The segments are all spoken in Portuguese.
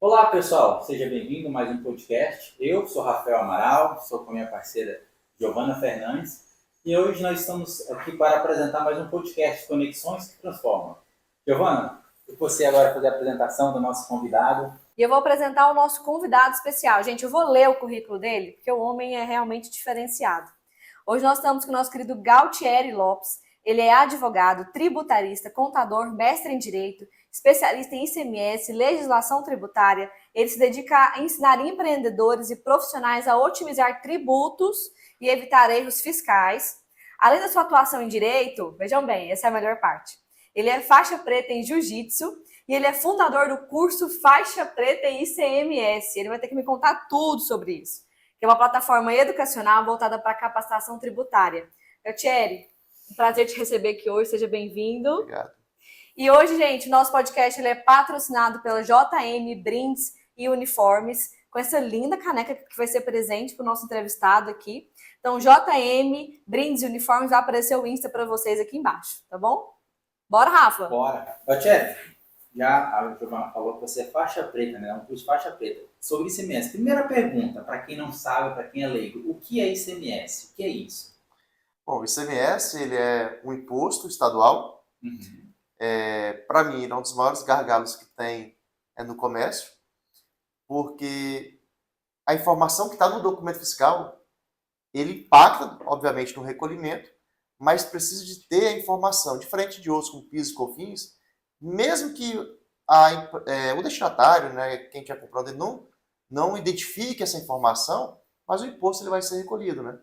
Olá pessoal, seja bem-vindo a mais um podcast. Eu sou Rafael Amaral, sou com a minha parceira Giovana Fernandes e hoje nós estamos aqui para apresentar mais um podcast Conexões que Transformam. Giovana, e você agora fazer a apresentação do nosso convidado. E eu vou apresentar o nosso convidado especial. Gente, eu vou ler o currículo dele, porque o homem é realmente diferenciado. Hoje nós estamos com o nosso querido Galtieri Lopes. Ele é advogado, tributarista, contador, mestre em Direito, especialista em ICMS, legislação tributária. Ele se dedica a ensinar empreendedores e profissionais a otimizar tributos e evitar erros fiscais. Além da sua atuação em Direito, vejam bem, essa é a melhor parte. Ele é faixa preta em Jiu-Jitsu e ele é fundador do curso Faixa Preta em ICMS. Ele vai ter que me contar tudo sobre isso, que é uma plataforma educacional voltada para a capacitação tributária. Galtieri, um prazer te receber aqui hoje, seja bem-vindo. Obrigado. E hoje, gente, o nosso podcast ele é patrocinado pela JM Brindes e Uniformes, com essa linda caneca que vai ser presente para o nosso entrevistado aqui. Então, JM Brindes e Uniformes vai aparecer o Insta para vocês aqui embaixo, tá bom? Bora, Rafa? Bora! Galtieri, já a Giovana falou que você é faixa preta, né? É um curso faixa preta. Sobre ICMS, primeira pergunta, para quem não sabe, para quem é leigo, o que é ICMS? O que é isso? Bom, o ICMS ele é um imposto estadual. Para mim, ele é um dos maiores gargalos que tem no comércio, porque a informação que está no documento fiscal, ele impacta, obviamente, no recolhimento, mas precisa de ter a informação, diferente de outros, como PIS e COFINS, mesmo que o destinatário, né, quem estiver comprando, ele não identifique essa informação, mas o imposto ele vai ser recolhido, né?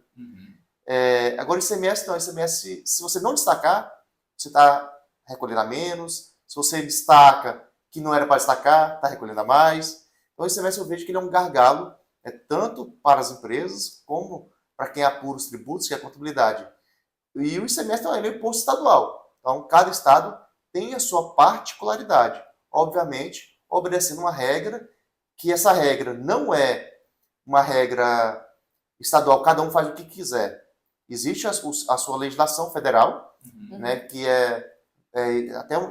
Agora, o ICMS não. O ICMS, se você não destacar, você está recolhendo a menos. Se você destaca que não era para destacar, está recolhendo a mais. Então, o ICMS eu vejo que ele é um gargalo, tanto para as empresas, como para quem apura os tributos, que é a contabilidade. E o ICMS também é um imposto estadual. Então, cada estado tem a sua particularidade. Obviamente, obedecendo uma regra, que essa regra não é uma regra estadual, cada um faz o que quiser. Existe a sua legislação federal, né, que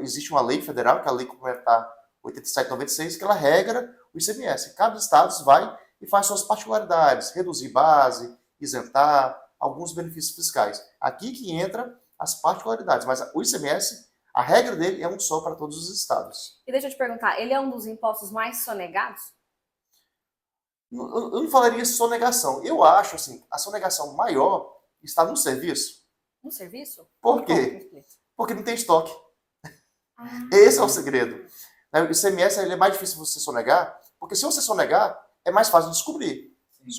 existe uma lei federal, que é a Lei Complementar 87/96, que ela regra o ICMS. Cada estado vai e faz suas particularidades, reduzir base, isentar alguns benefícios fiscais. Aqui que entra as particularidades, mas o ICMS, a regra dele é um só para todos os estados. E deixa eu te perguntar, ele é um dos impostos mais sonegados? Eu não falaria sonegação. Eu acho, assim, a sonegação maior está no serviço. No serviço? Por quê? Porque não tem estoque. Esse é o segredo. O ICMS ele é mais difícil você sonegar, porque se você sonegar, é mais fácil de descobrir.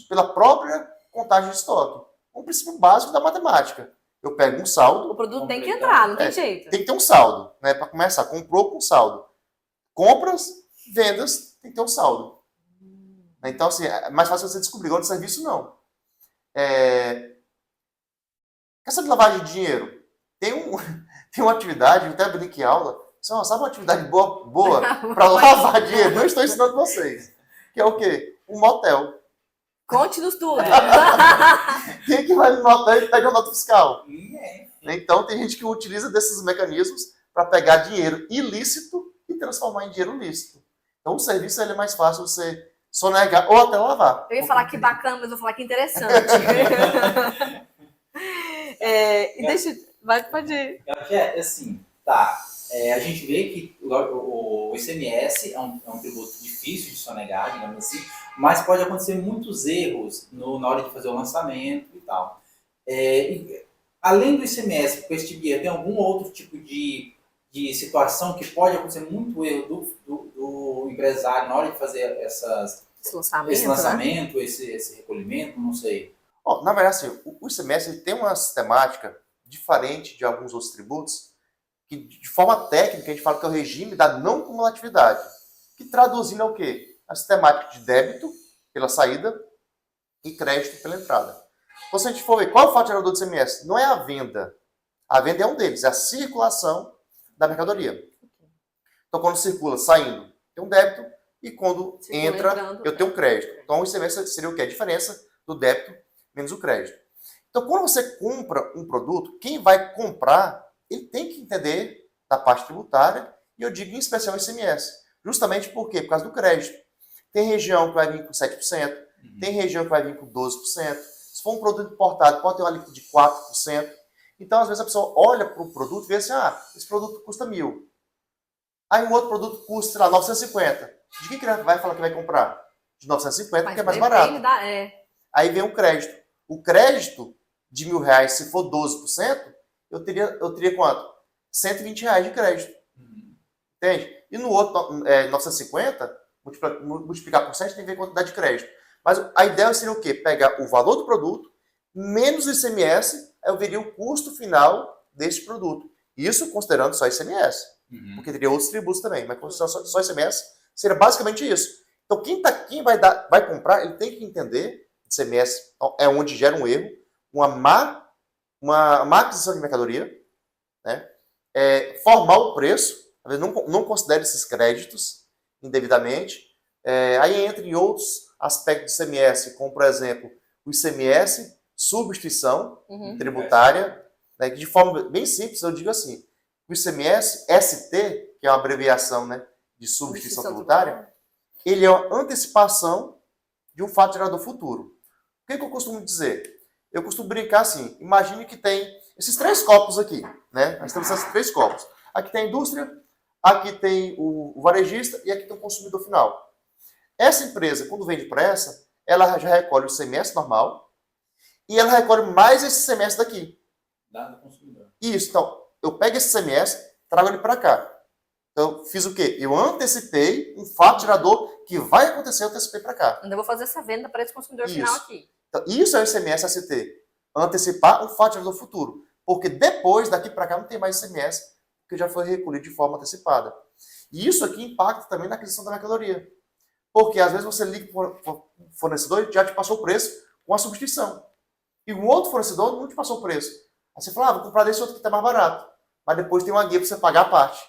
Pela própria contagem de estoque. Um princípio básico da matemática. Eu pego um saldo. O produto tem que entrar, não tem jeito. Tem que ter um saldo, né? Para começar, comprou com saldo. Compras, vendas, tem que ter um saldo. Então, assim, é mais fácil você descobrir. Agora, no serviço, não. Essa de lavagem de dinheiro, tem uma atividade, eu até brinquei em aula, sabe uma atividade boa para lavar dinheiro? Não estou ensinando vocês. Que é o quê? Um motel. Conte-nos tudo. Quem que vai no motel e pega a nota fiscal? Então, tem gente que utiliza desses mecanismos para pegar dinheiro ilícito e transformar em dinheiro lícito. Então, o serviço ele é mais fácil você sonegar ou até lavar. Eu ia falar que bacana, mas vou falar que interessante. Pode ir. Assim, tá. A gente vê que o ICMS é um tributo difícil de sonegar, digamos assim, mas pode acontecer muitos erros na hora de fazer o lançamento e tal. Além do ICMS, com esse tipo de erro, tem algum outro tipo de situação que pode acontecer muito erro do empresário na hora de fazer esse lançamento, né? esse recolhimento, não sei. Na verdade, assim, o ICMS ele tem uma sistemática diferente de alguns outros tributos, que de forma técnica a gente fala que é o regime da não cumulatividade, que traduzindo é o quê? A sistemática de débito pela saída e crédito pela entrada. Então, se a gente for ver qual é o fato gerador do ICMS, não é a venda. A venda é um deles, é a circulação da mercadoria. Então, quando circula saindo, tem um débito, e quando entra, eu tenho um crédito. Então, o ICMS seria o quê? A diferença do débito menos o crédito. Então, quando você compra um produto, quem vai comprar, ele tem que entender da parte tributária, e eu digo em especial o ICMS. Justamente por quê? Por causa do crédito. Tem região que vai vir com 7%, tem região que vai vir com 12%. Se for um produto importado, pode ter uma alíquota de 4%. Então, às vezes, a pessoa olha para o produto e vê assim, esse produto custa 1.000. Aí um outro produto custa, sei lá, 950. De que ele vai falar que vai comprar? De 950, porque é mais barato. Aí vem o crédito. O crédito de R$1.000, se for 12%, eu teria quanto? R$120 de crédito. Entende? E no outro, 950, multiplicar por 7 tem que ver a quantidade de crédito. Mas a ideia seria o quê? Pegar o valor do produto, menos o ICMS, aí eu veria o custo final desse produto. Isso considerando só ICMS. Porque teria outros tributos também, mas considerando só ICMS, seria basicamente isso. Então, quem vai comprar, ele tem que entender ICMS é onde gera um erro, uma má aquisição de mercadoria, né? Formar o preço, não considere esses créditos indevidamente. Aí entra em outros aspectos do ICMS, como, por exemplo, o ICMS, substituição tributária, né, que de forma bem simples, eu digo assim, o ICMS ST, que é uma abreviação, né, de substituição tributária, ele é uma antecipação de um fato gerador futuro. O que eu costumo dizer? Eu costumo brincar assim, imagine que tem esses 3 copos aqui, né? Nós temos esses 3 copos. Aqui tem a indústria, aqui tem o varejista e aqui tem o consumidor final. Essa empresa, quando vende para ela já recolhe o ICMS normal e ela recolhe mais esse ICMS daqui. Dado consumidor. Isso, então, eu pego esse ICMS, trago ele para cá. Então, eu fiz o quê? Eu antecipei um fato gerador que vai acontecer, eu antecipei para cá. Ainda vou fazer essa venda para esse consumidor final aqui. Então, isso é o ICMS ST. Antecipar um fato gerador futuro. Porque depois, daqui para cá, não tem mais ICMS, porque já foi recolhido de forma antecipada. E isso aqui impacta também na aquisição da mercadoria. Porque às vezes você liga para o fornecedor e já te passou o preço com a substituição. E um outro fornecedor não te passou o preço. Aí você fala, vou comprar desse outro que está mais barato. Mas depois tem uma guia para você pagar a parte.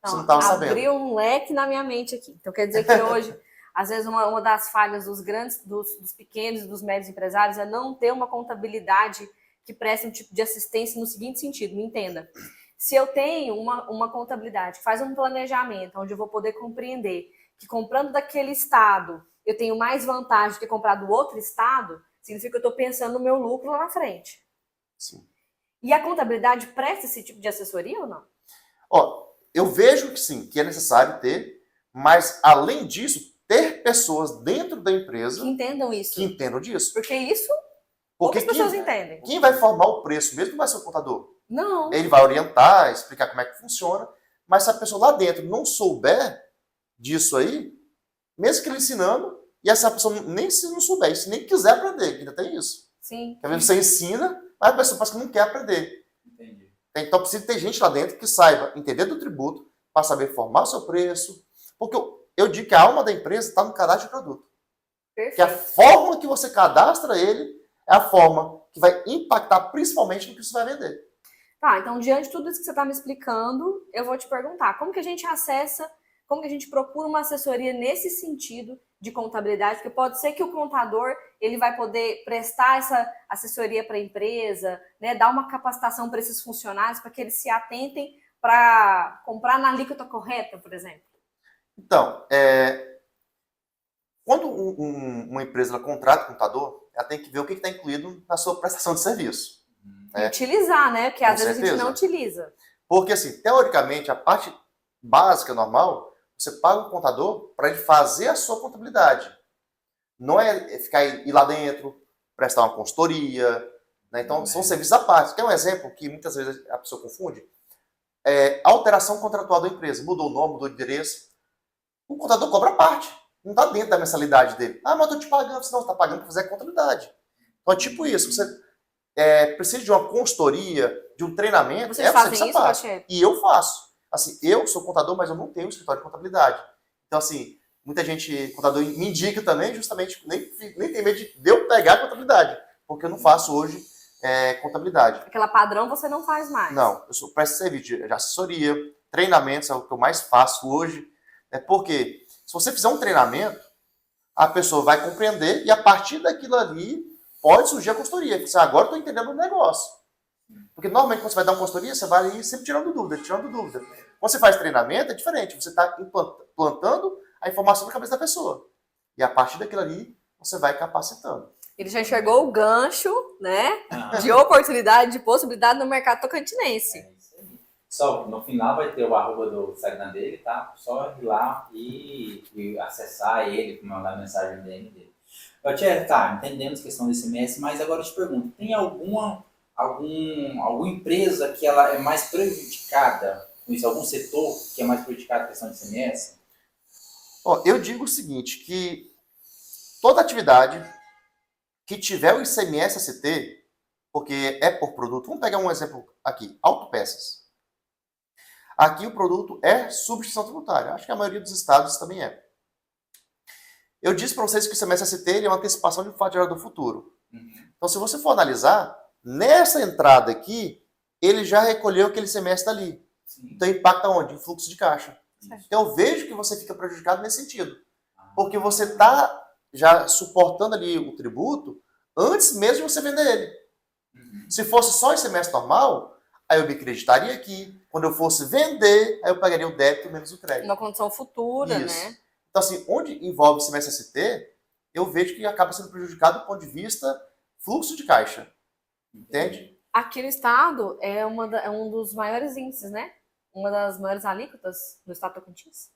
Você não estava sabendo. Abriu um leque na minha mente aqui. Então quer dizer que hoje, às vezes, uma das falhas dos grandes, dos pequenos e dos médios empresários é não ter uma contabilidade que preste um tipo de assistência no seguinte sentido, me entenda. Se eu tenho uma contabilidade que faz um planejamento onde eu vou poder compreender que comprando daquele estado eu tenho mais vantagem do que comprar do outro estado, significa que eu estou pensando no meu lucro lá na frente. Sim. E a contabilidade presta esse tipo de assessoria ou não? Eu vejo que sim, que é necessário ter, mas além disso, ter pessoas dentro da empresa que entendam isso. Que entendam disso. Porque isso poucas pessoas entendem. Quem vai formar o preço mesmo não vai ser o contador. Não. Ele vai orientar, explicar como é que funciona, mas se a pessoa lá dentro não souber disso aí, mesmo que ele ensinando, e essa pessoa nem se não souber, se nem quiser aprender, ainda tem isso. Sim. Às vezes você ensina, mas a pessoa parece que não quer aprender. Entendi. Então precisa ter gente lá dentro que saiba entender do tributo, para saber formar o seu preço. Porque eu digo que a alma da empresa está no cadastro de produto. Perfeito. Que a forma que você cadastra ele é a forma que vai impactar principalmente no que você vai vender. Tá, então diante de tudo isso que você está me explicando, eu vou te perguntar, como que a gente acessa, como que a gente procura uma assessoria nesse sentido de contabilidade? Porque pode ser que o contador ele vai poder prestar essa assessoria para a empresa, né, dar uma capacitação para esses funcionários para que eles se atentem para comprar na alíquota correta, por exemplo. Então, quando uma empresa ela contrata um contador, ela tem que ver o que está incluído na sua prestação de serviço. E utilizar, né? Porque às vezes a gente não utiliza. Porque, assim, teoricamente, a parte básica, normal, você paga um contador para ele fazer a sua contabilidade. Não é ir lá dentro, prestar uma consultoria, né? Então, são serviços à parte. Tem um exemplo que muitas vezes a pessoa confunde. Alteração contratual da empresa. Mudou o nome, mudou o endereço. O contador cobra a parte. Não está dentro da mensalidade dele. Ah, mas eu estou te pagando. Senão você está pagando para fazer a contabilidade. Então, é tipo isso. Você precisa de uma consultoria, de um treinamento. Vocês fazem isso, Rocher? E eu faço. Assim, eu sou contador, mas eu não tenho escritório de contabilidade. Então, assim, muita gente, contador, me indica também, justamente, nem tem medo de eu pegar a contabilidade. Porque eu não faço hoje contabilidade. Aquela padrão você não faz mais. Não, eu presto serviço de assessoria, treinamentos, é o que eu mais faço hoje. Porque se você fizer um treinamento, a pessoa vai compreender e a partir daquilo ali pode surgir a consultoria. Porque agora eu estou entendendo o negócio. Porque normalmente quando você vai dar uma consultoria, você vai ali sempre tirando dúvida. Quando você faz treinamento, é diferente. Você está implantando a informação na cabeça da pessoa. E a partir daquilo ali, você vai capacitando. Ele já enxergou o gancho, né? Ah, De oportunidade, de possibilidade no mercado tocantinense. é isso aí. Só no final vai ter o arroba do Instagram dele, tá? Só ir lá e acessar ele, mandar mensagem no DM dele. Thierry, tá, entendemos a questão desse ICMS, mas agora eu te pergunto, tem alguma empresa que ela é mais prejudicada com isso? Algum setor que é mais prejudicado com a questão do ICMS? Ó, eu digo o seguinte, que toda atividade que tiver o ICMS a CT, porque é por produto, vamos pegar um exemplo aqui, autopeças. Aqui o produto é substituição tributária. Acho que a maioria dos estados também é. Eu disse para vocês que o ICMS ST é uma antecipação de um fato gerador futuro. Então, se você for analisar, nessa entrada aqui, ele já recolheu aquele ICMS dali. Sim. Então, impacta onde? Em fluxo de caixa. Certo. Então, eu vejo que você fica prejudicado nesse sentido. Porque você está já suportando ali o tributo antes mesmo de você vender ele. Se fosse só ICMS normal, aí eu me creditaria aqui. Quando eu fosse vender, aí eu pagaria o débito menos o crédito. Uma condição futura, Isso. né? Então, assim, onde envolve ICMS ST, eu vejo que acaba sendo prejudicado do ponto de vista fluxo de caixa. Entende? Aqui no estado é um dos maiores índices, né? Uma das maiores alíquotas no estado Tocantins.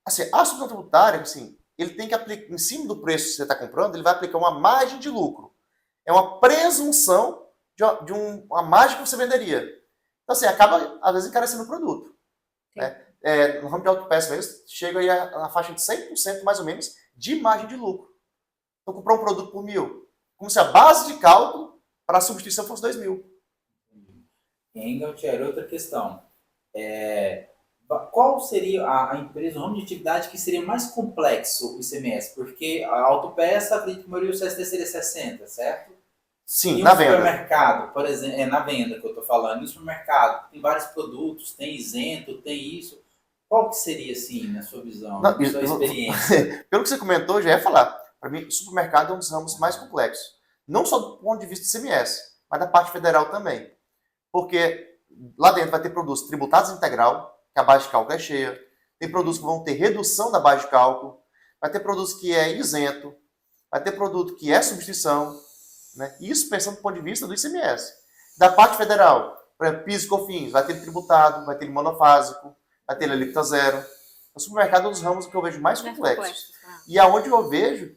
Assim, a subvenção tributária, assim, ele tem que aplicar, em cima do preço que você está comprando, ele vai aplicar uma margem de lucro. É uma presunção de uma margem que você venderia. Então, assim, acaba, às vezes, encarecendo o produto. Né? No ramo de autopeças mesmo, chega aí na faixa de 100% mais ou menos de margem de lucro. Então, comprar um produto por 1.000, como se a base de cálculo para a substituição fosse 2.000. Engel, Thierry, outra questão. Qual seria a empresa, o ramo de atividade que seria mais complexo o ICMS? Porque a autopeça, acredito que a maioria do CST seria 60, certo? Sim, E na o venda. supermercado, por exemplo, é na venda que eu estou falando. No supermercado, tem vários produtos, tem isento, tem isso. Qual que seria, assim, na sua visão, na sua experiência? Pelo que você comentou, já ia falar. Para mim, o supermercado é um dos ramos mais complexos. Não só do ponto de vista do ICMS, mas da parte federal também. Porque lá dentro vai ter produtos tributados integral, que a base de cálculo é cheia. Tem produtos que vão ter redução da base de cálculo. Vai ter produtos que é isento. Vai ter produto que é substituição. Né? Isso pensando do ponto de vista do ICMS. Da parte federal, por exemplo, PIS e COFINS, vai ter tributado, vai ter monofásico, vai ter alíquota zero. O supermercado é um dos ramos que eu vejo mais complexos. E aonde eu vejo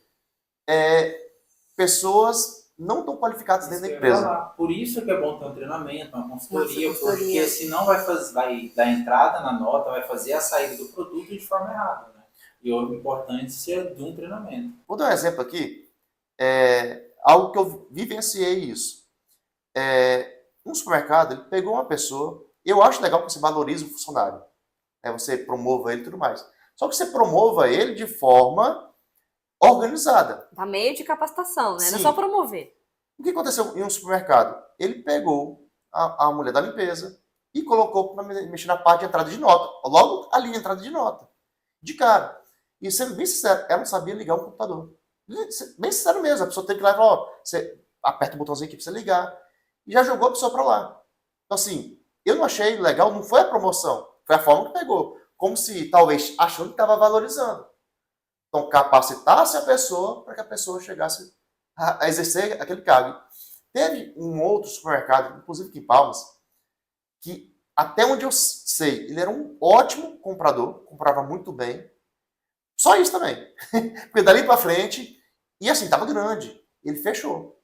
pessoas não tão qualificadas dentro da empresa. Por isso que é bom ter um treinamento, uma consultoria, porque senão vai dar entrada na nota, vai fazer a saída do produto de forma errada. Né? E o importante é de um treinamento. Vou dar um exemplo aqui. Algo que eu vivenciei isso. Um supermercado, ele pegou uma pessoa, eu acho legal que você valorize o funcionário. Você promova ele e tudo mais. Só que você promova ele de forma organizada. Tá meio de capacitação, né? Sim. Não é só promover. O que aconteceu em um supermercado? Ele pegou a mulher da limpeza e colocou para mexer na parte de entrada de nota. Logo ali, entrada de nota. De cara. E sendo bem sincero, ela não sabia ligar um computador. Bem sincero mesmo. A pessoa tem que ir lá e falar, você aperta o botãozinho aqui para você ligar. E já jogou a pessoa para lá. Então assim, eu não achei legal, não foi a promoção. Foi a forma que pegou. Como se, talvez, achando que estava valorizando. Então, capacitasse a pessoa para que a pessoa chegasse a exercer aquele cargo. Teve um outro supermercado, inclusive aqui em Palmas, que, até onde eu sei, ele era um ótimo comprador, comprava muito bem. Só isso também. Porque dali para frente, e assim, estava grande. Ele fechou.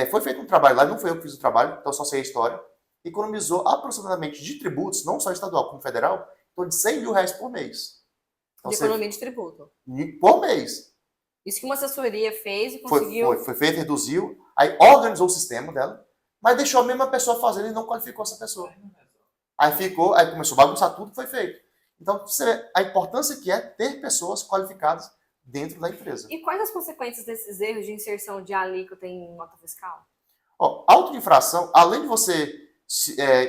Foi feito um trabalho lá, não foi eu que fiz o trabalho, então só sei a história. Economizou aproximadamente de tributos, não só estadual como federal, em torno de R$100.000 por mês. Então, de economia de tributo. Por mês. Isso que uma assessoria fez e conseguiu... Foi feito, reduziu, aí organizou o sistema dela, mas deixou a mesma pessoa fazendo e não qualificou essa pessoa. Aí começou a bagunçar tudo que foi feito. Então, você vê a importância que é ter pessoas qualificadas dentro da empresa. E quais as consequências desses erros de inserção de alíquota em nota fiscal? Auto de infração, além de você,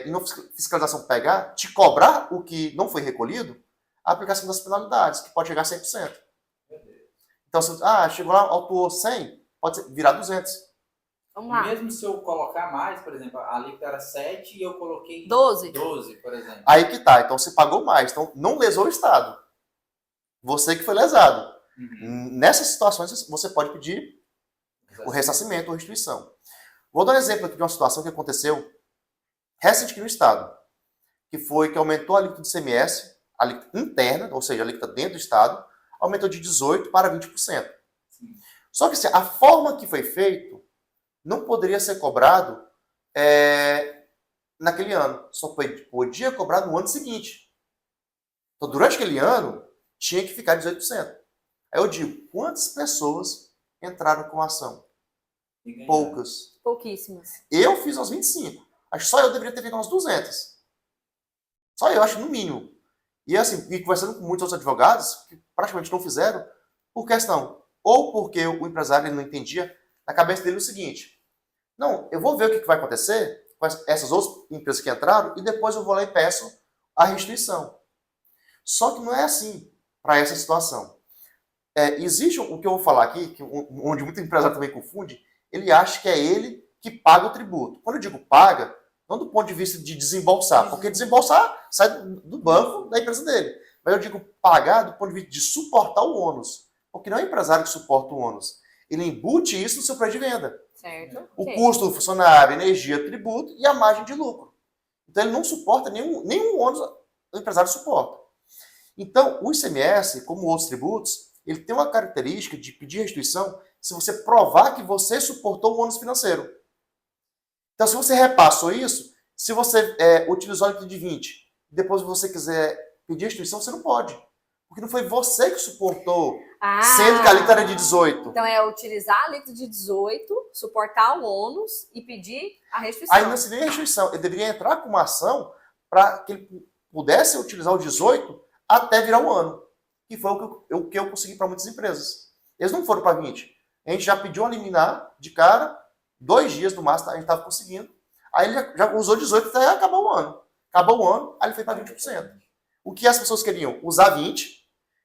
em uma fiscalização pegar, te cobrar o que não foi recolhido, a aplicação das penalidades, que pode chegar a 100%. Então, chegou lá, autuou 100, pode virar 200. Vamos lá. Mesmo se eu colocar mais, por exemplo, a alíquota era 7 e eu coloquei 12, por exemplo. Aí que tá, então você pagou mais, então não lesou o Estado. Você que foi lesado. Nessas situações, você pode pedir o ressarcimento ou restituição. Vou dar um exemplo aqui de uma situação que aconteceu recentemente no Estado, que foi que aumentou a alíquota do ICMS, a alíquota interna, ou seja, a alíquota dentro do Estado, aumentou de 18% para 20%. Sim. Só que assim, a forma que foi feito não poderia ser cobrado naquele ano. Só podia cobrar no ano seguinte. Então, durante aquele ano, tinha que ficar 18%. Aí eu digo, quantas pessoas entraram com a ação? Poucas. Pouquíssimas. Eu fiz umas 25. Acho que só eu deveria ter feito umas 200. Só eu, acho, no mínimo. E assim, e conversando com muitos outros advogados, que praticamente não fizeram, por questão. Ou porque o empresário ele não entendia, na cabeça dele o seguinte, não, eu vou ver o que vai acontecer com essas outras empresas que entraram e depois eu vou lá e peço a restituição. Só que não é assim para essa situação. Existe o que eu vou falar aqui, onde muito empresário também confunde, ele acha que é ele que paga o tributo. Quando eu digo paga, não do ponto de vista de desembolsar, porque desembolsar sai do banco da empresa dele. Mas eu digo pagar do ponto de vista de suportar o ônus. Porque não é o empresário que suporta o ônus. Ele embute isso no seu preço de venda. Certo. O custo do funcionário, energia, tributo e a margem de lucro. Então ele não suporta nenhum ônus, o empresário suporta. Então o ICMS, como outros tributos, ele tem uma característica de pedir restituição se você provar que você suportou o ônus financeiro. Então, se você repassou isso, se você utilizou a alíquota de 20, depois você quiser pedir restituição, você não pode. Porque não foi você que suportou, sendo que a alíquota era de 18. Então é utilizar a alíquota de 18, suportar o ônus e pedir a restituição. Aí não se nem restituição. Ele deveria entrar com uma ação para que ele pudesse utilizar o 18 até virar um ano. Que foi o que eu consegui para muitas empresas. Eles não foram para 20. A gente já pediu a liminar de cara, 2 dias no máximo, a gente estava conseguindo. Aí ele já usou 18 até acabar o ano. Acabou o ano, aí ele foi para 20%. O que as pessoas queriam? Usar 20%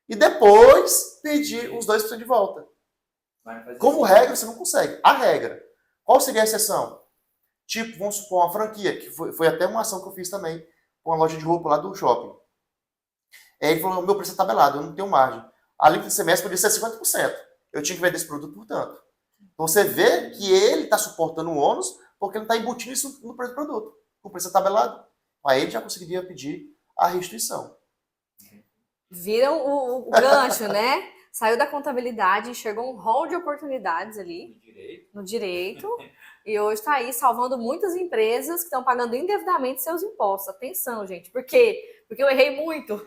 e depois pedir os 2% de volta. Como regra, você não consegue. A regra. Qual seria a exceção? Tipo, vamos supor, uma franquia, que foi até uma ação que eu fiz também com uma loja de roupa lá do shopping. Ele falou, o meu preço é tabelado, eu não tenho margem. A alíquota de semestre podia ser 50%. Eu tinha que vender esse produto por tanto. Então você vê que ele está suportando o ônus porque ele está embutindo isso no preço do produto. O preço é tabelado. Aí ele já conseguiria pedir a restituição. Viram o gancho, né? Saiu da contabilidade, enxergou um rol de oportunidades ali no direito e hoje está aí salvando muitas empresas que estão pagando indevidamente seus impostos. Atenção, gente. Por quê? Porque eu errei muito.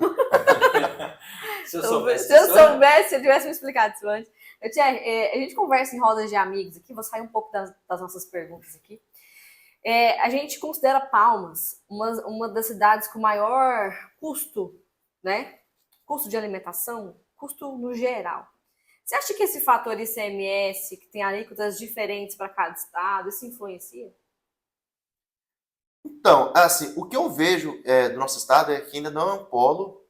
Se eu soubesse, se eu tivesse me explicado isso antes. A gente conversa em rodas de amigos aqui, vou sair um pouco das nossas perguntas aqui. A gente considera Palmas uma das cidades com maior custo, né? Custo de alimentação, custo no geral. Você acha que esse fator ICMS, que tem alíquotas diferentes para cada estado, isso influencia? Então, assim, o que eu vejo do nosso estado é que ainda não é um polo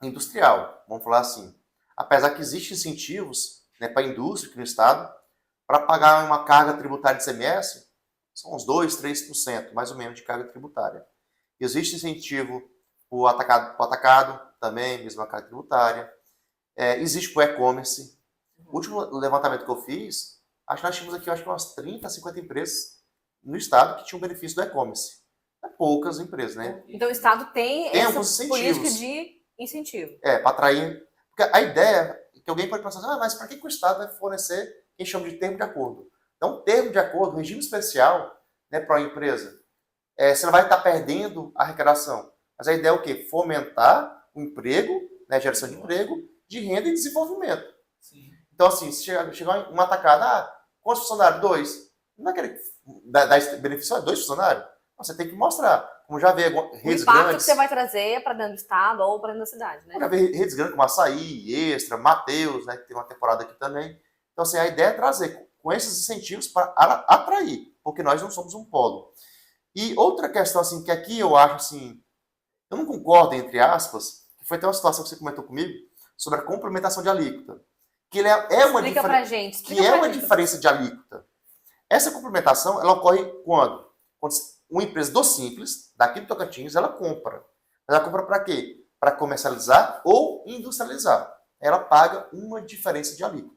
industrial, vamos falar assim. Apesar que existem incentivos, né, para a indústria aqui no estado, para pagar uma carga tributária de ICMS, são uns 2%, 3%, mais ou menos, de carga tributária. Existe incentivo para o atacado, também, mesma carga tributária. Existe para o e-commerce. O último levantamento que eu fiz, acho que nós tínhamos aqui umas 30, 50 empresas no estado que tinham benefício do e-commerce. Poucas empresas, né? Então o estado tem essa política de incentivo. Para atrair. Porque a ideia é que alguém pode pensar, mas para que o estado vai fornecer quem chama de termo de acordo? Então, termo de acordo, regime especial, né, para uma empresa, você não vai estar perdendo a arrecadação. Mas a ideia é o quê? Fomentar o emprego, né, geração de emprego, de renda e desenvolvimento. Sim. Então, assim, se chegar uma atacada, quantos funcionários? 2. Não vai querer dar benefício a 2 funcionários? Você tem que mostrar. Como já vê redes grandes... O impacto que você vai trazer para dentro do estado ou para dentro da cidade, né? Já vê redes grandes como Açaí, Extra, Mateus, né, que tem uma temporada aqui também. Então, assim, a ideia é trazer com esses incentivos para atrair, porque nós não somos um polo. E outra questão, assim, que aqui eu acho, assim, eu não concordo, entre aspas, que foi até uma situação que você comentou comigo, sobre a complementação de alíquota. Que ele é uma Explica pra gente. Que é uma diferença de alíquota. Essa complementação, ela ocorre quando uma empresa do Simples, daqui do Tocantins, ela compra. Mas ela compra para quê? Para comercializar ou industrializar. ela paga uma diferença de alíquota.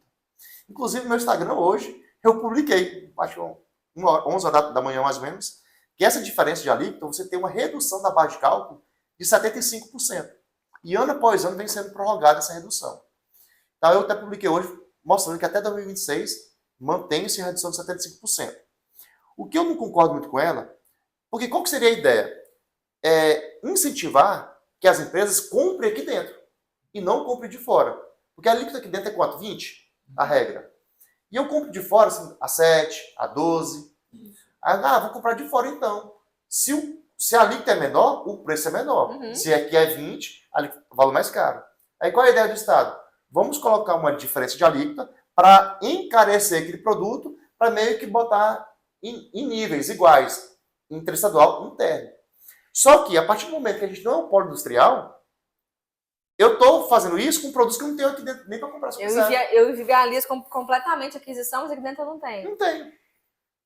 Inclusive, no meu Instagram hoje, eu publiquei, acho que 11 horas da manhã mais ou menos, que essa diferença de alíquota, você tem uma redução da base de cálculo de 75%. E ano após ano vem sendo prorrogada essa redução. Então, eu até publiquei hoje, mostrando que até 2026 mantém-se a redução de 75%. O que eu não concordo muito com ela, porque qual que seria a ideia? É incentivar que as empresas comprem aqui dentro e não comprem de fora. Porque a alíquota aqui dentro é quanto? 20? A regra. E eu compro de fora assim, a 7, a 12. Aí, vou comprar de fora então. Se a alíquota é menor, o preço é menor. Se aqui é 20, o valor é mais caro. Aí qual é a ideia do Estado? Vamos colocar uma diferença de alíquota para encarecer aquele produto, para meio que botar em níveis iguais, interestadual, interno. Só que, a partir do momento que a gente não é um polo industrial, eu estou fazendo isso com produtos que eu não tenho aqui dentro nem para comprar. Eu visualizo completamente a aquisição, mas aqui dentro eu não tenho. Não tenho.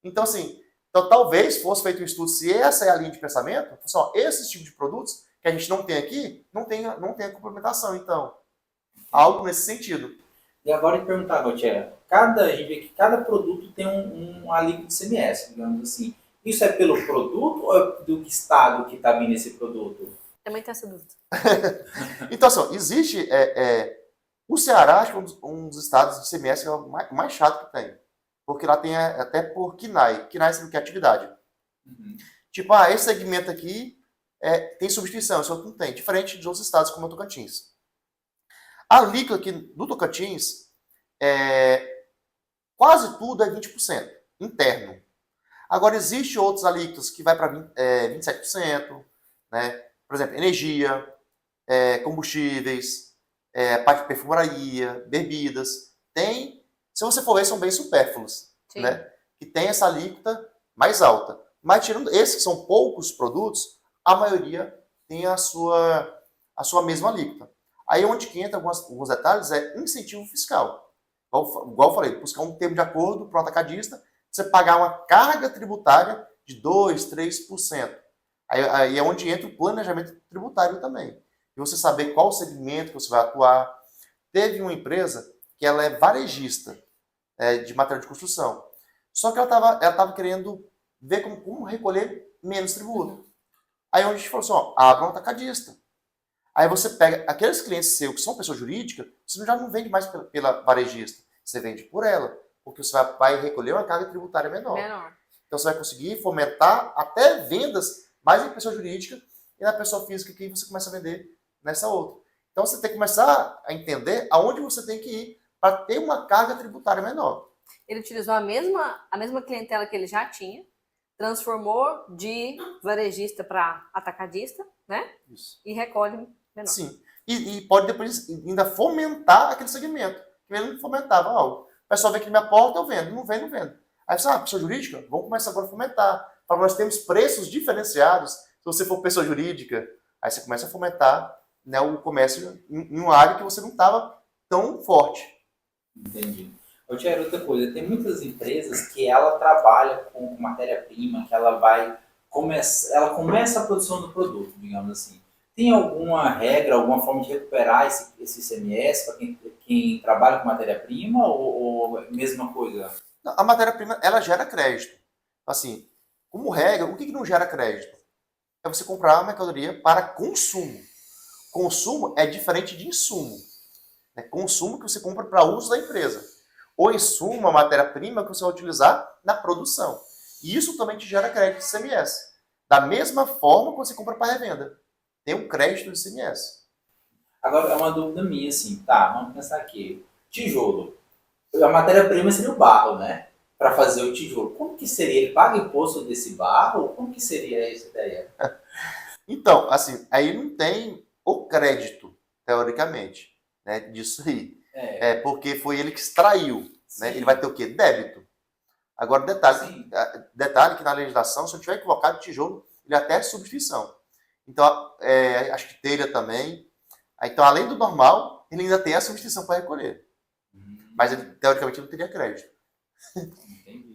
Então, assim, talvez fosse feito um estudo, se essa é a linha de pensamento, só esse tipo de produtos que a gente não tem aqui, não tem a complementação. Então, algo nesse sentido. E agora, eu perguntar, Gautier, a gente vê que cada produto tem um alíquota de ICMS, digamos assim. Isso é pelo produto ou é do estado que está vindo esse produto? Também tem essa dúvida. Então, assim, existe... o Ceará, acho que é um dos estados de ICMS que é o mais chato que tem. Porque lá tem até por KNAI. KNAI significa atividade. Tipo, esse segmento aqui tem substituição, esse outro não tem. Diferente de outros estados, como o Tocantins. A alíquota aqui do Tocantins, quase tudo é 20%, interno. Agora, existem outros alíquotas que vai para 27%, né? Por exemplo, energia, combustíveis, parte de perfumaria, bebidas. Se você for ver, são bem supérfluos, né? Que tem essa alíquota mais alta. Mas tirando esses que são poucos produtos, a maioria tem a sua mesma alíquota. Aí onde que entra alguns detalhes é incentivo fiscal. Igual eu falei, buscar um termo de acordo para o atacadista, você pagar uma carga tributária de 2, 3%. Aí é onde entra o planejamento tributário também. E você saber qual segmento que você vai atuar. Teve uma empresa que ela é varejista de material de construção. Só que ela estava querendo ver como recolher menos tributo. Aí onde a gente falou assim, abra um atacadista. Aí você pega aqueles clientes seus que são pessoa jurídica, você já não vende mais pela varejista. Você vende por ela. Porque você vai recolher uma carga tributária menor. Então você vai conseguir fomentar até vendas mais em pessoa jurídica e na pessoa física que você começa a vender nessa outra. Então você tem que começar a entender aonde você tem que ir para ter uma carga tributária menor. Ele utilizou a mesma clientela que ele já tinha, transformou de varejista para atacadista, né? Isso. E recolhe menor. Sim. E pode depois ainda fomentar aquele segmento. Ele não fomentava algo. O pessoal vem aqui na minha porta, eu vendo. Não vendo, não vendo. Aí você, pessoa jurídica, vamos começar agora a fomentar. Para nós termos preços diferenciados. Se você for pessoa jurídica, aí você começa a fomentar, né, o comércio em uma área que você não estava tão forte. Entendi. Gautier, outra coisa, tem muitas empresas que ela trabalha com matéria-prima, que ela começa a produção do produto, digamos assim. Tem alguma regra, alguma forma de recuperar esse ICMS para quem trabalha com matéria-prima ou mesma coisa? A matéria-prima, ela gera crédito. Assim, como regra, o que não gera crédito? É você comprar uma mercadoria para consumo. Consumo é diferente de insumo. É consumo que você compra para uso da empresa. O insumo, a matéria-prima que você vai utilizar na produção. E isso também te gera crédito de ICMS. Da mesma forma que você compra para revenda. Tem um crédito de ICMS. Agora, é uma dúvida minha, assim, vamos pensar aqui. Tijolo. A matéria-prima seria o barro, né? Para fazer o tijolo. Como que seria? Ele paga imposto desse barro? Como que seria essa ideia? Então, assim, aí não tem o crédito, teoricamente, né, disso aí. Porque foi ele que extraiu. Né? Ele vai ter o quê? Débito. Agora, detalhe que na legislação, se eu tiver equivocado, tijolo, ele até é substituição. Então, acho que telha também. Então, além do normal, ele ainda tem a substituição para recolher. Mas, ele, teoricamente, não teria crédito.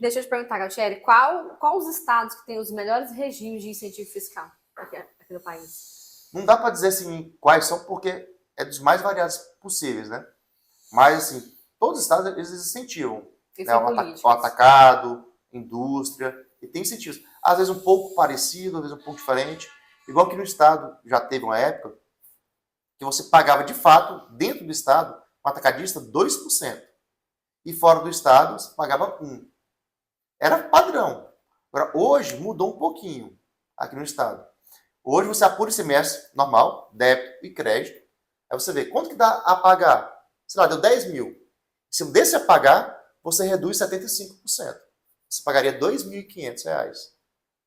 Deixa eu te perguntar, Gautieri, qual os estados que têm os melhores regimes de incentivo fiscal aqui no país? Não dá para dizer assim quais são, porque é dos mais variados possíveis, né? Mas, assim, todos os estados, eles incentivam, né? O atacado, indústria, e tem incentivos. Às vezes um pouco parecido, às vezes um pouco diferente. Igual que no estado, já teve uma época que você pagava, de fato, dentro do estado, um atacadista 2%. E fora do estado, você pagava 1%. Era padrão. Agora, hoje, mudou um pouquinho aqui no estado. Hoje, você apura o semestre normal, débito e crédito. Aí você vê quanto que dá a pagar. Sei lá, deu 10 mil. Se desse a pagar, você reduz 75%. Você pagaria R$ 2.500.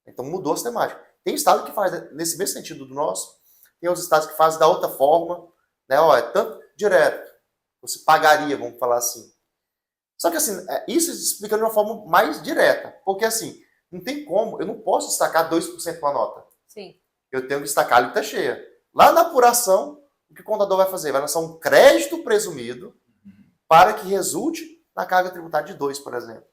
Então, mudou a sistemática. Tem estado que faz nesse mesmo sentido do nosso. Tem outros estados que fazem da outra forma. Né? Ó, é tanto direto. Você pagaria, vamos falar assim. Só que, assim, isso explica de uma forma mais direta. Porque, assim, não tem como, eu não posso destacar 2% com a nota. Sim. Eu tenho que destacar a alíquota cheia. Lá na apuração, o que o contador vai fazer? Vai lançar um crédito presumido para que resulte na carga tributária de 2, por exemplo.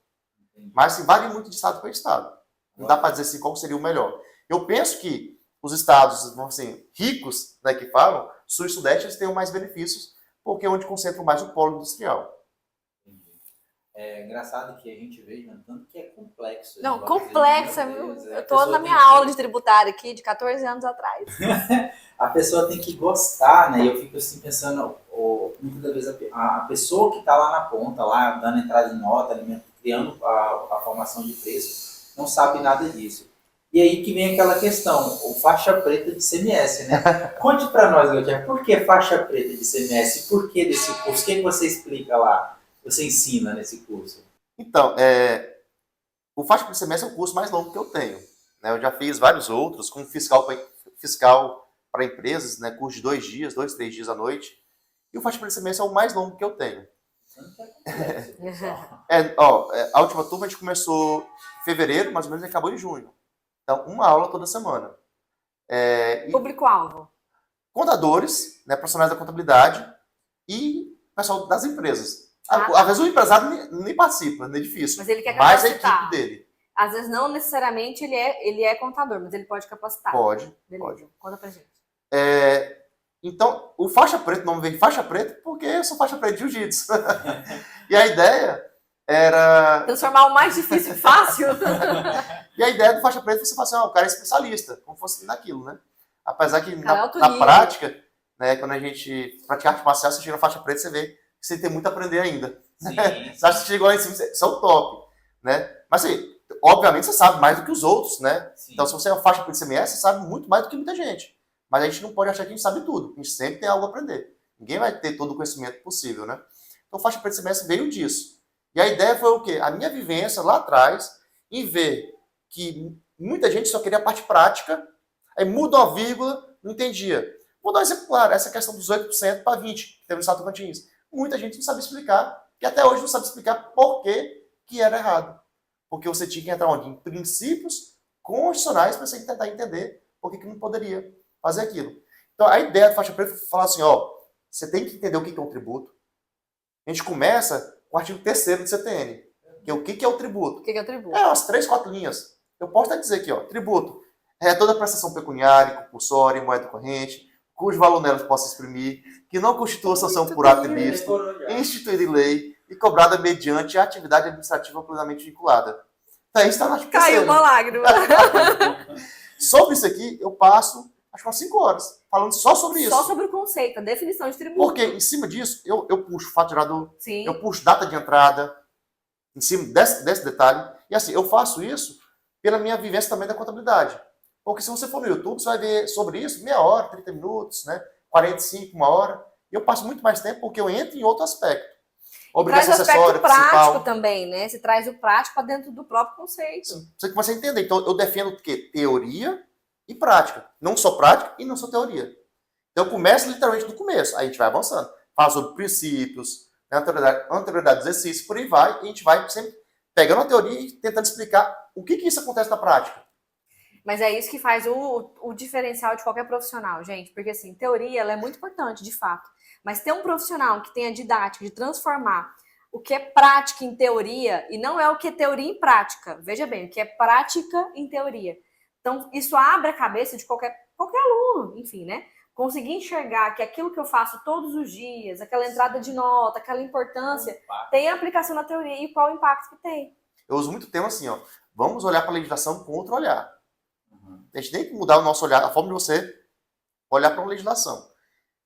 Mas, assim, varia muito de estado para estado. Não dá para dizer assim qual seria o melhor. Eu penso que os estados, assim, ricos, né, que falam, sul e sudeste, eles tenham mais benefícios, porque é onde concentram mais o polo industrial. É engraçado que a gente vê, tanto que é complexo. Não, complexo. Eu estou na minha que... aula de tributário aqui, de 14 anos atrás. A pessoa tem que gostar, né? E eu fico assim pensando, muitas das vezes a pessoa que está lá na ponta, lá dando entrada de nota, criando a formação de preço, não sabe nada disso. E aí que vem aquela questão, o faixa preta de CMS, né? Conte para nós, Gautier, por que faixa preta de CMS? Por que desse curso? O que você explica lá? Você ensina nesse curso? Então, o faixa preta de CMS é o curso mais longo que eu tenho. Né? Eu já fiz vários outros, como fiscal para empresas, né? Curso de 2 dias, 2, 3 dias à noite. E o faixa preta de CMS é o mais longo que eu tenho. A última turma a gente começou em fevereiro, mais ou menos, e acabou em junho. Então, uma aula toda semana. Público-alvo? Contadores, né, profissionais da contabilidade e pessoal das empresas. Às vezes o empresário nem participa, é difícil. Mas ele quer capacitar. Mas a equipe dele. Às vezes não necessariamente ele é contador, mas ele pode capacitar. Pode. Beleza. Pode. Conta pra gente. Então, o faixa preta, o nome vem faixa preta porque eu sou faixa preta de jiu-jitsu. E a ideia era... transformar o mais difícil fácil. E a ideia do faixa preta é você falar assim, o cara é especialista, como fosse naquilo, né? Apesar que na prática, né, quando a gente pratica arte marcial, você chega na faixa preta, você vê que você tem muito a aprender ainda. Sim, você acha que chegou lá em cima, você é o top, né? Mas assim, obviamente você sabe mais do que os outros, né? Sim. Então se você é uma faixa preta de CMS, você sabe muito mais do que muita gente. Mas a gente não pode achar que a gente sabe tudo. A gente sempre tem algo a aprender. Ninguém vai ter todo o conhecimento possível, né? Então faixa preta de CMS veio disso. E a ideia foi o quê? A minha vivência lá atrás, em ver que muita gente só queria a parte prática, aí muda uma vírgula, não entendia. Vou dar um exemplo claro, essa questão dos 8% para 20%, que teve no Estado Tocantins. Muita gente não sabe explicar, e até hoje não sabe explicar por que era errado. Porque você tinha que entrar onde? Em princípios constitucionais para você tentar entender por que não poderia fazer aquilo. Então, a ideia do faixa preta foi falar assim, você tem que entender o que é um tributo. A gente começa com o artigo 3º do CTN, que é o que é o tributo. O que é o tributo? Umas 3, 4 linhas. Eu posso até dizer aqui, tributo é toda prestação pecuniária, compulsória, em moeda corrente, cujo valor nelas possa exprimir, que não constitua sanção por ato ilícito, instituída em lei e cobrada mediante a atividade administrativa plenamente vinculada. Então, isso está na artigo 3º. Caiu uma lágrima. Sobre isso aqui, eu passo, acho que umas 5 horas, falando só sobre isso. Só sobre o conceito, a definição de tributo. Porque, em cima disso, eu puxo faturador, Sim. Eu puxo data de entrada, em cima desse detalhe. E assim, eu faço isso pela minha vivência também da contabilidade. Porque se você for no YouTube, você vai ver sobre isso meia hora, 30 minutos, né? 45, 1 hora. E eu passo muito mais tempo porque eu entro em outro aspecto. Obrigação acessória, prático principal. Também, né? Você traz o prático para dentro do próprio conceito. Sim. Você começa a entender. Então, eu defendo o quê? Teoria e prática. Não só prática e não só teoria. Então, eu começo literalmente do começo. Aí a gente vai avançando. Fala sobre princípios, anterioridade do exercício, por aí vai. E a gente vai sempre pegando a teoria e tentando explicar o que isso acontece na prática. Mas é isso que faz o diferencial de qualquer profissional, gente. Porque, assim, teoria ela é muito importante, de fato. Mas ter um profissional que tenha didática de transformar o que é prática em teoria e não é o que é teoria em prática. Veja bem, o que é prática em teoria. Então, isso abre a cabeça de qualquer aluno, enfim, né? conseguir enxergar que aquilo que eu faço todos os dias, aquela entrada de nota, aquela importância, tem aplicação na teoria e qual o impacto que tem. Eu uso muito o termo assim, ó, vamos olhar para a legislação com outro olhar. A gente tem que mudar o nosso olhar, a forma de você olhar para uma legislação.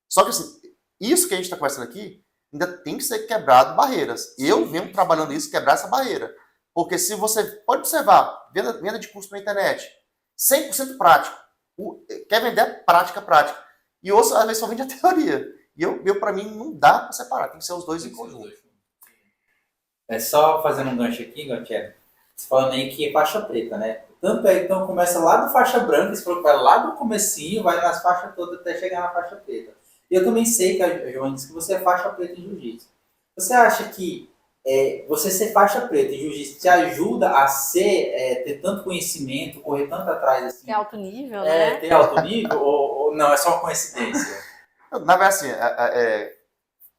Só que assim, isso que a gente está conversando aqui, ainda tem que ser quebrado barreiras. Eu venho trabalhando isso, quebrar essa barreira. Porque se você pode observar, venda de curso na internet, 100% prático. Quer vender prática. E outra, às vezes, só vende a teoria. E eu para mim, não dá para separar. Tem que ser os dois em conjunto. É só fazendo um gancho aqui, Gautier, você falando aí que é faixa preta, né? Tanto é, então começa lá do faixa branca, você falou que vai lá do comecinho, vai nas faixas todas até chegar na faixa preta. E eu também sei que a Joana disse que você é faixa preta em jiu-jitsu. Você acha que você ser faixa preta em jiu-jitsu te ajuda a ter tanto conhecimento, correr tanto atrás assim? É alto nível, né? Ter alto nível ou não, é só uma coincidência? Na verdade, assim,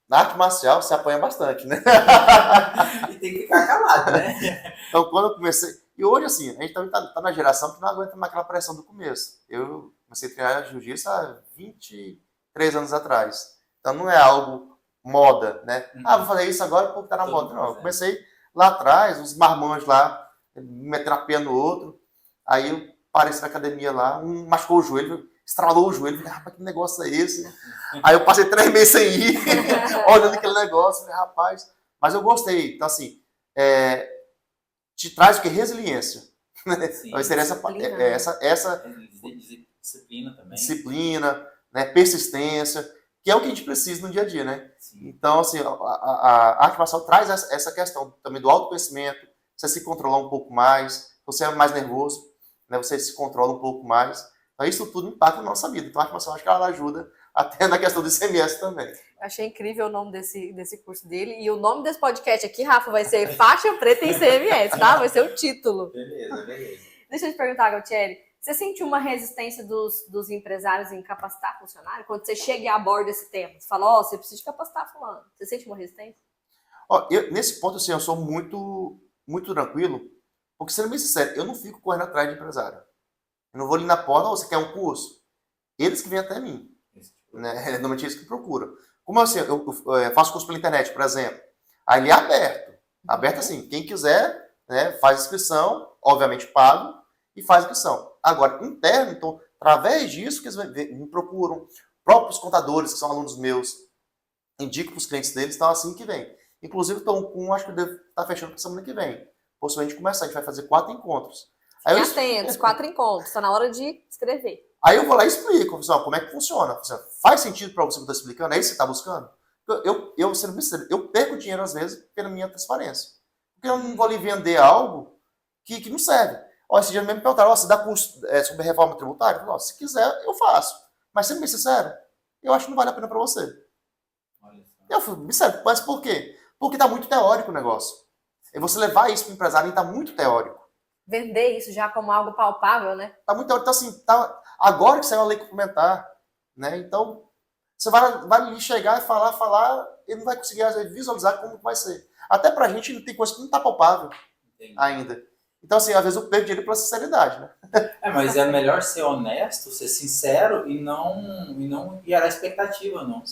na arte marcial você apanha bastante, né? E tem que ficar calado, né? Então, quando eu comecei... E hoje, assim, a gente também tá na geração que não aguenta mais aquela pressão do começo. Eu comecei a treinar jiu-jitsu há 23 anos atrás. Então, não é algo moda, né? Vou fazer isso agora porque tá na moda. Não, eu comecei lá atrás, os marmanjos lá, metendo a pena no outro. Aí eu apareci na academia lá, um machucou o joelho, estralou o joelho. Falei, rapaz, que negócio é esse? Aí eu passei 3 meses sem ir, olhando aquele negócio. Falei, rapaz, mas eu gostei. Então, assim, te traz o que? Resiliência. Sim, então, seria essa disciplina também. Disciplina, né, persistência, que é o que a gente precisa no dia a dia, né? Sim. Então, assim, a arte marcial traz essa questão também do autoconhecimento, você se controlar um pouco mais, você é mais nervoso, né, você se controla um pouco mais. Então, isso tudo impacta na nossa vida. Então, a arte marcial, acho que ela ajuda até na questão do ICMS também. Achei incrível o nome desse curso dele. E o nome desse podcast aqui, Rafa, vai ser Faixa Preta em CMS, tá? Vai ser o título. Beleza. Deixa eu te perguntar, Gautieri. Você sentiu uma resistência dos empresários em capacitar funcionário? Quando você chega e aborda esse tema, você fala, você precisa de capacitar fulano. Você sente uma resistência? Nesse ponto, assim, eu sou muito, muito tranquilo, porque, sendo bem sincero, eu não fico correndo atrás de empresário. Eu não vou ali na porta, você quer um curso? Eles que vêm até mim. Né? Normalmente eles que procuram. Como assim, eu faço curso pela internet, por exemplo. Aí ele é aberto. Aberto assim, quem quiser, né, faz inscrição, obviamente pago, e faz inscrição. Agora, interno, então, através disso que eles me procuram, próprios contadores, que são alunos meus, indicam para os clientes deles, então assim que vem. Inclusive, acho que eu devo estar fechando para semana que vem. Possivelmente começar, a gente vai fazer 4 encontros. Fiquem atentos, 4 encontros, está na hora de escrever. Aí eu vou lá e explico, como é que funciona. Faz sentido para você que eu estou explicando? É isso que você está buscando? Eu sendo sincero, eu perco dinheiro às vezes pela minha transparência. Porque eu não vou lhe vender algo que não serve. Esse dia mesmo me perguntaram, você dá curso sobre reforma tributária? Eu falei, se quiser, eu faço. Mas sendo bem sincero, eu acho que não vale a pena para você. Eu falei, sério, mas por quê? Porque está muito teórico o negócio. E você levar isso para o empresário está muito teórico. Vender isso já como algo palpável, né? Está muito teórico. Então, assim, agora que saiu a lei complementar, né? Então, você vai ali chegar e falar, ele não vai conseguir às vezes, visualizar como vai ser. Até pra gente não tem coisa que não está palpável ainda. Então, assim, às vezes eu perco dinheiro pela sinceridade, né? Mas é melhor ser honesto, ser sincero e não gerar expectativa no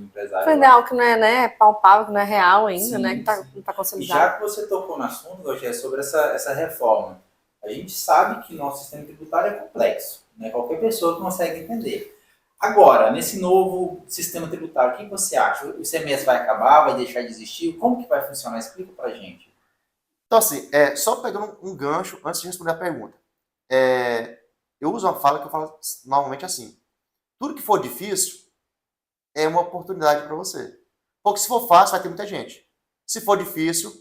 empresário. Vender algo que não é, né, palpável, que não é real ainda, Sim, né? Que não está E consolidado. já que você tocou no assunto, Gautier, sobre essa reforma, a gente sabe que nosso sistema tributário é complexo, né? Qualquer pessoa consegue entender. Agora, nesse novo sistema tributário, o que você acha? O ICMS vai acabar, vai deixar de existir? Como que vai funcionar? Explica pra gente. Então, assim, só pegando um gancho antes de responder a pergunta. Eu uso uma fala que eu falo normalmente assim. Tudo que for difícil é uma oportunidade para você. Porque se for fácil, vai ter muita gente. Se for difícil,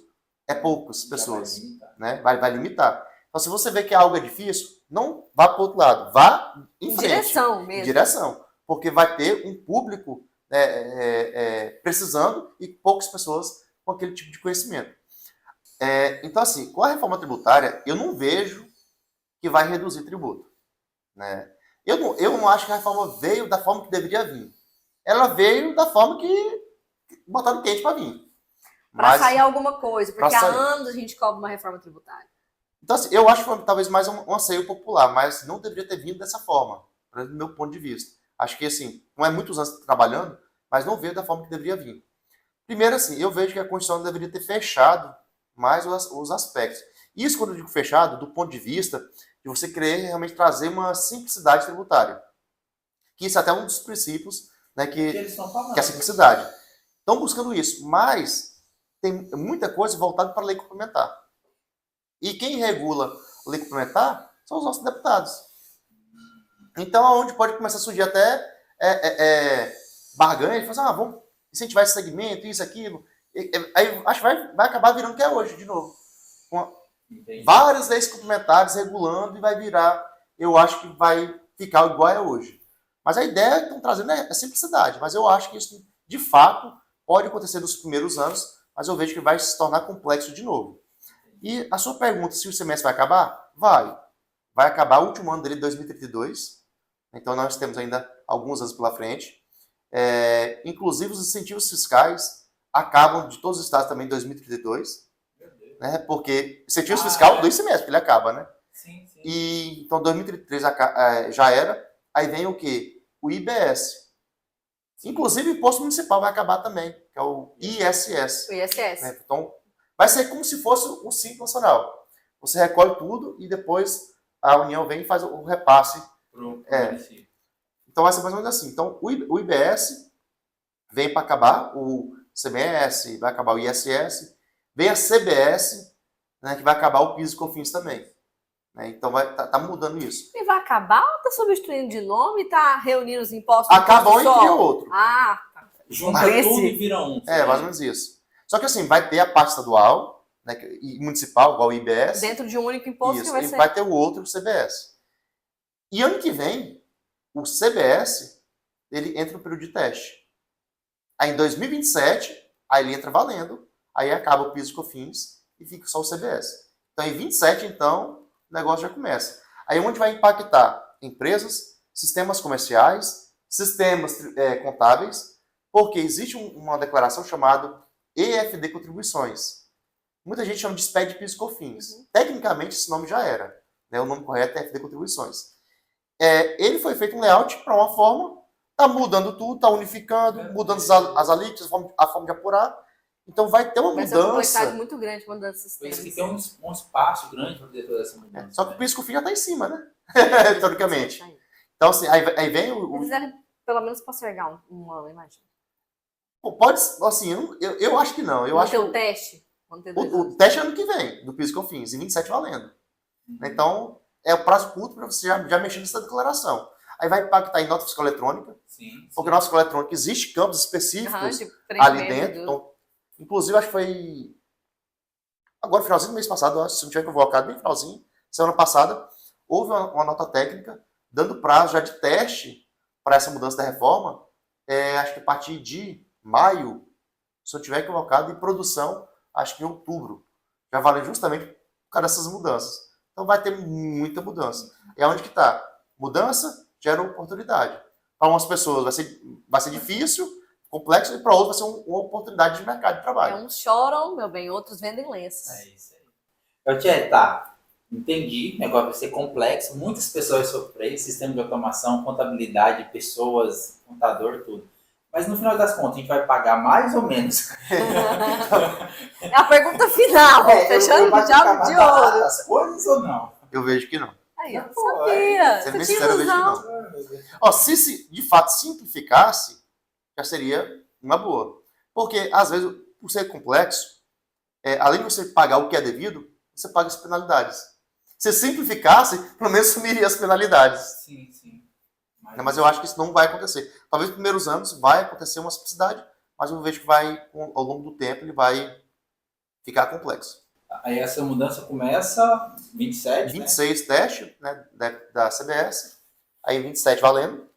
é poucas pessoas. Vai limitar. Né? Vai limitar. Então, se você vê que algo é difícil, não vá para o outro lado. Vá em frente. Direção mesmo. Em direção. Porque vai ter um público precisando e poucas pessoas com aquele tipo de conhecimento. Então, assim, com a reforma tributária, eu não vejo que vai reduzir tributo. Né? Eu não acho que a reforma veio da forma que deveria vir. Ela veio da forma que botaram quente para vir. Para sair alguma coisa, porque há sair. anos a gente cobra uma reforma tributária. Então, assim, eu acho que foi talvez mais um anseio popular, mas não deveria ter vindo dessa forma, do meu ponto de vista. Acho que, assim, não é muitos anos trabalhando, mas não veio da forma que deveria vir. Primeiro, assim, eu vejo que a Constituição deveria ter fechado mais os aspectos. Isso, quando eu digo fechado, do ponto de vista de você querer realmente trazer uma simplicidade tributária. Que isso é até um dos princípios, né, Que eles estão falando. que é a simplicidade. Estão buscando isso, mas tem muita coisa voltada para a lei complementar. E quem regula a lei complementar são os nossos deputados. Então, aonde pode começar a surgir até barganha, ele fala assim, vamos incentivar esse segmento, isso, aquilo. Aí acho que vai acabar virando o que é hoje, de novo. Várias leis complementares regulando e vai virar, eu acho que vai ficar igual é hoje. Mas a ideia que estão trazendo é simplicidade, mas eu acho que isso, de fato, pode acontecer nos primeiros anos, mas eu vejo que vai se tornar complexo de novo. E a sua pergunta, se o semestre vai acabar? Vai. Vai acabar o último ano dele, 2032. Então, nós temos ainda alguns anos pela frente. Inclusive, os incentivos fiscais acabam de todos os estados também em 2032. Né? Porque incentivos fiscal, 2 semestres, ele acaba, né? Sim, sim. E, então, 2033 já era. Aí vem o quê? O IBS. Inclusive, o imposto municipal vai acabar também, que é o ISS. O ISS. Né? Então, vai ser como se fosse o Simples Nacional. Você recolhe tudo e depois a União vem e faz o repasse. Pro município. Então, vai ser mais ou menos assim. Então, o IBS vem para acabar, o CMS, vai acabar o ISS, vem a CBS, né, que vai acabar o PIS e COFINS também. Né? Então, tá mudando isso. E vai acabar ou tá substituindo de nome e tá reunindo os impostos? Acaba um e cria outro. Tá. Junta tudo e vira um. Mais ou menos isso. Só que assim, vai ter a parte estadual, né, e municipal, igual o IBS. Dentro de um único imposto que vai ser. E vai ter o outro, o CBS. E ano que vem, o CBS, ele entra no período de teste. Aí em 2027, aí ele entra valendo, aí acaba o PIS e COFINS e fica só o CBS. Então em 27, então, o negócio já começa. Aí onde vai impactar? Empresas, sistemas comerciais, sistemas contábeis, porque existe uma declaração chamada EFD Contribuições. Muita gente chama de SPED PIS e COFINS. Tecnicamente, esse nome já era. Né? O nome correto é EFD Contribuições. Ele foi feito um layout para uma forma, está mudando tudo, está unificando, mudando as alíquotas, a forma de apurar. Então vai ter uma mudança. Vai ser uma complexidade muito grande mudando esse sistema. Por isso que tem um espaço grande para poder toda essa mudança. Só que o PIS e COFINS já está em cima, né? Teoricamente. Então, assim, aí vem o... Eles devem, pelo menos, postergar um ano, imagina. Pode, assim, eu acho que não. Vamos ter um teste? O teste é ano que vem, do PIS e COFINS, em 27 valendo. Então, é o prazo curto para você já mexer nessa declaração. Aí vai impactar em nota fiscal eletrônica, porque nota fiscal eletrônica existe campos específicos ali dentro. Então, inclusive, acho que foi agora, finalzinho do mês passado, se não tiver convocado, bem finalzinho, semana passada, houve uma nota técnica dando prazo já de teste para essa mudança da reforma, acho que a partir de maio, se eu tiver convocado, e produção, acho que em outubro. Já vale justamente por causa dessas mudanças. Então vai ter muita mudança. É onde que está. Mudança gera oportunidade. Para umas pessoas vai ser difícil, complexo, e para outras vai ser uma oportunidade de mercado de trabalho. Uns choram, meu bem, outros vendem lenços. É isso aí. Tá. Entendi. O negócio vai ser complexo. Muitas pessoas sofrem, sistema de automação, contabilidade, pessoas, contador, tudo. Mas no final das contas, a gente vai pagar mais ou menos. É a pergunta final. Fechando com chave de ouro. As coisas ou não? Eu vejo que não. Aí, eu sabia. Você tinha ilusão. Se de fato simplificasse, já seria uma boa. Porque, às vezes, por ser complexo, além de você pagar o que é devido, você paga as penalidades. Se simplificasse, pelo menos sumiria as penalidades. Sim, sim. Mas eu acho que isso não vai acontecer. Talvez nos primeiros anos vai acontecer uma simplicidade, mas eu vejo que ao longo do tempo, ele vai ficar complexo. Aí essa mudança começa 27, 26 teste, né, da CBS, aí 27 valendo.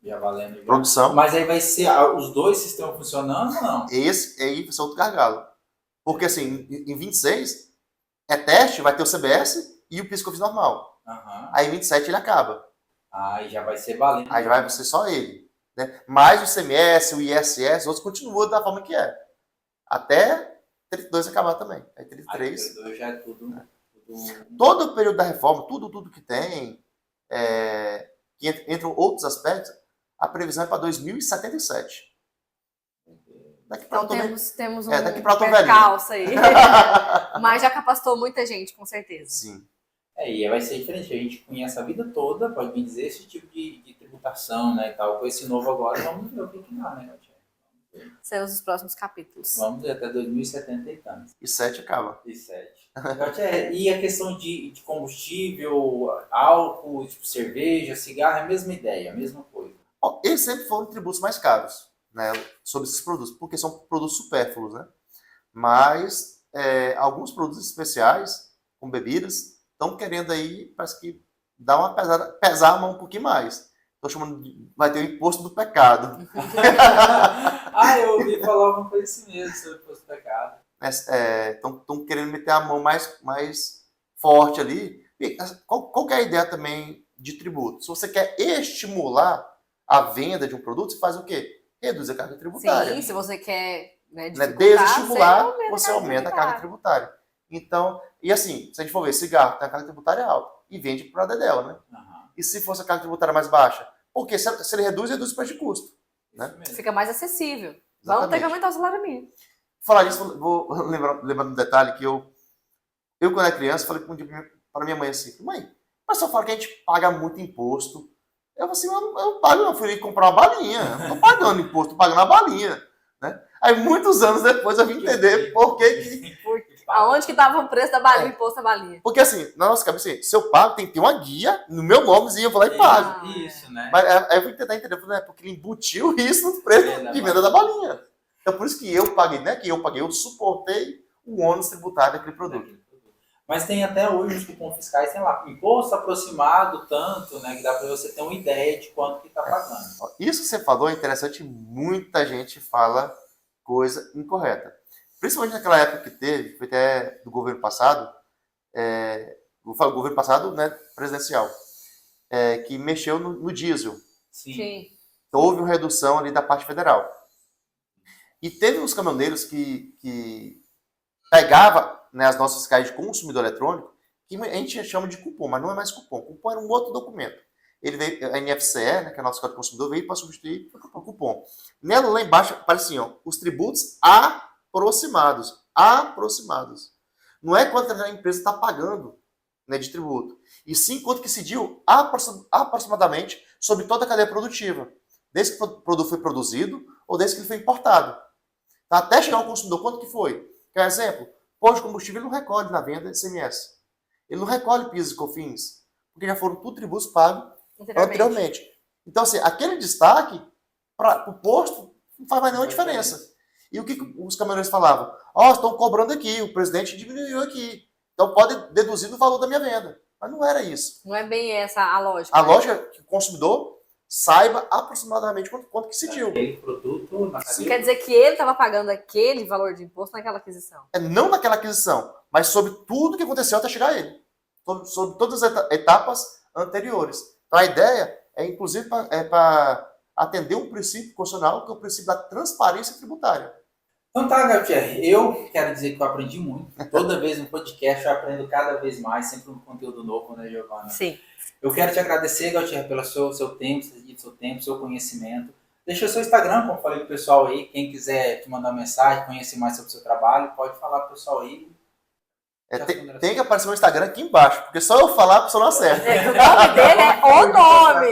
Já valendo. Já. Produção. Mas aí vai ser os dois sistemas funcionando ou não? Esse aí vai ser outro gargalo. Porque assim, em 26 é teste, vai ter o CBS e o PIS e COFINS normal. Uhum. Aí em 27 ele acaba. Aí já vai ser valendo. Aí vai ser só ele. Né? Mas o CMS, o ISS, outros continuam da forma que é. Até 32 acabar também. Aí 33. Aí 32 já é tudo. Todo o período da reforma, tudo que tem, que entram outros aspectos, a previsão é para 2077. Daqui pra Então temos um daqui pra tô percalço aí. Mas já capacitou muita gente, com certeza. Sim. E vai ser diferente. A gente conhece a vida toda, pode me dizer, esse tipo de tributação, né, e tal. Com esse novo agora, vamos ver o que dá, né, Gautier? Serão os próximos capítulos. Vamos ver até 2070 e tantos. E 7 acaba. E 7. Gautier, e a questão de combustível, álcool, tipo cerveja, cigarro, é a mesma ideia, a mesma coisa. Ó, eles sempre foram tributos mais caros, né, sobre esses produtos, porque são produtos supérfluos, né? Mas alguns produtos especiais, com bebidas, estão querendo aí, parece que dar uma pesar a mão um pouquinho mais. Estou chamando vai ter o imposto do pecado. Eu ouvi falar uma coisa assim mesmo sobre o imposto do pecado. Estão querendo meter a mão mais forte ali. E qual que é a ideia também de tributo? Se você quer estimular a venda de um produto, você faz o quê? Reduz a carga tributária. Sim, se você quer desestimular, você aumenta a carga tributária. Então, e assim, se a gente for ver, cigarro tem a carga tributária alta e vende para a dedéu, né? Uhum. E se fosse a carga tributária mais baixa? Porque se ele reduz o preço de custo. Né? Fica mais acessível. Exatamente. Vamos ter que aumentar o salário mínimo. Falar disso, vou lembrar um detalhe que eu quando era criança, falei para minha mãe assim, mãe, mas só fala que a gente paga muito imposto. Eu falei assim, eu não pago, eu fui comprar uma balinha. Eu não tô pagando imposto, tô pagando uma balinha. Né? Aí, muitos anos depois, eu vim entender por que... Aonde que estava o preço da balinha, imposto da balinha? Porque assim, na nossa cabeça, assim, se eu pago, tem que ter uma guia no meu nomezinho, eu vou lá e pago. Isso, né? Mas aí eu vou tentar entender, né? Porque ele embutiu isso no preço de venda da balinha. Então, por isso que eu paguei, né? Que eu paguei, eu suportei o ônus tributário daquele produto. Mas tem até hoje os cupons fiscais, tem lá, imposto aproximado tanto, né? Que dá para você ter uma ideia de quanto que está pagando. Isso que você falou é interessante, muita gente fala coisa incorreta. Principalmente naquela época que teve, foi até do governo passado, vou falar do governo passado, né, presidencial, que mexeu no diesel. Sim. Então, houve uma redução ali da parte federal. E teve uns caminhoneiros que pegava, né, as nossas fiscais de consumidor eletrônico, que a gente chama de cupom, mas não é mais cupom. Cupom era um outro documento. Ele veio, a NFCE, né, que é a nossa Código do Consumidor, veio para substituir o cupom. Nela, lá embaixo, aparece assim, ó, os tributos aproximados. Não é quanto a empresa está pagando, né, de tributo, e sim quanto que incidiu aproximadamente sobre toda a cadeia produtiva, desde que o produto foi produzido ou desde que ele foi importado. Tá? Até chegar ao consumidor, quanto que foi? Quer exemplo? Posto de combustível ele não recolhe na venda de ICMS. Ele não recolhe PIS e COFINS, porque já foram tudo tributos pagos anteriormente. Então, assim, aquele destaque para o posto não faz mais nenhuma diferença. E o que os caminhoneiros falavam? Estão cobrando aqui, o presidente diminuiu aqui. Então pode deduzir do valor da minha venda. Mas não era isso. Não é bem essa a lógica. A lógica é que o consumidor saiba aproximadamente quanto que incidiu. Aquele produto... Isso quer dizer que ele estava pagando aquele valor de imposto naquela aquisição. Não naquela aquisição, mas sobre tudo que aconteceu até chegar a ele. Sobre todas as etapas anteriores. Então a ideia é, inclusive, para atender um princípio constitucional, que é o princípio da transparência tributária. Então tá, Gautier, eu quero dizer que eu aprendi muito. Toda vez no podcast eu aprendo cada vez mais, sempre um conteúdo novo, né, Giovana? Sim. Eu quero te agradecer, Gautier, pelo seu tempo, seu conhecimento. Deixa o seu Instagram, como eu falei pro pessoal aí, quem quiser te mandar uma mensagem, conhecer mais sobre o seu trabalho, pode falar pro pessoal aí. Tem que aparecer meu Instagram aqui embaixo, porque só eu falar a pessoa não acerta. O nome dele é o nome.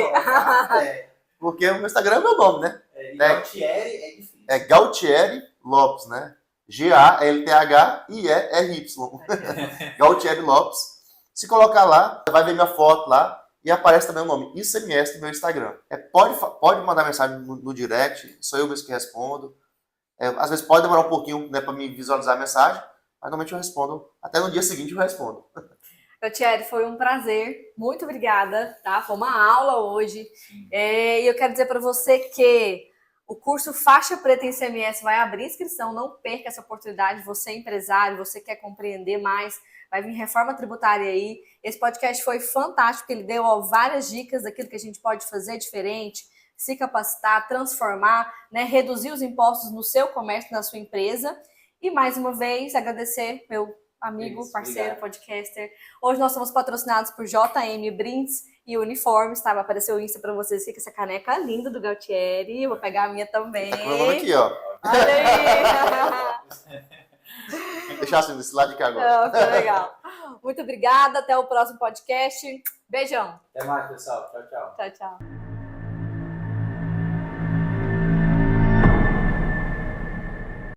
Porque o meu Instagram é meu nome, né? Gautieri é difícil. É Gautieri Lopes, né? Galthiry. Gautieri Lopes. Se colocar lá, vai ver minha foto lá e aparece também o nome ICMS no meu Instagram. Pode mandar mensagem no direct, sou eu mesmo que respondo. Às vezes pode demorar um pouquinho, né, para me visualizar a mensagem, mas normalmente eu respondo. Até no dia seguinte eu respondo. Gautieri, foi um prazer. Muito obrigada, tá? Foi uma aula hoje. E eu quero dizer para você que o curso Faixa Preta em ICMS vai abrir inscrição. Não perca essa oportunidade. Você é empresário, você quer compreender mais, vai vir reforma tributária aí. Esse podcast foi fantástico, ele deu várias dicas daquilo que a gente pode fazer diferente, se capacitar, transformar, né? Reduzir os impostos no seu comércio, na sua empresa. E mais uma vez, agradecer meu amigo, parceiro, podcaster. Hoje nós somos patrocinados por JM Brindes e uniformes, tá? Vai aparecer o Insta pra vocês, fica essa caneca linda do Galtieri, vou pegar a minha também. Tá com meu nome aqui, ó. Olha aí! Vou deixar assim desse lado de cá agora. Que legal. Muito obrigada, até o próximo podcast. Beijão. Até mais, pessoal. Tchau, tchau. Tchau, tchau.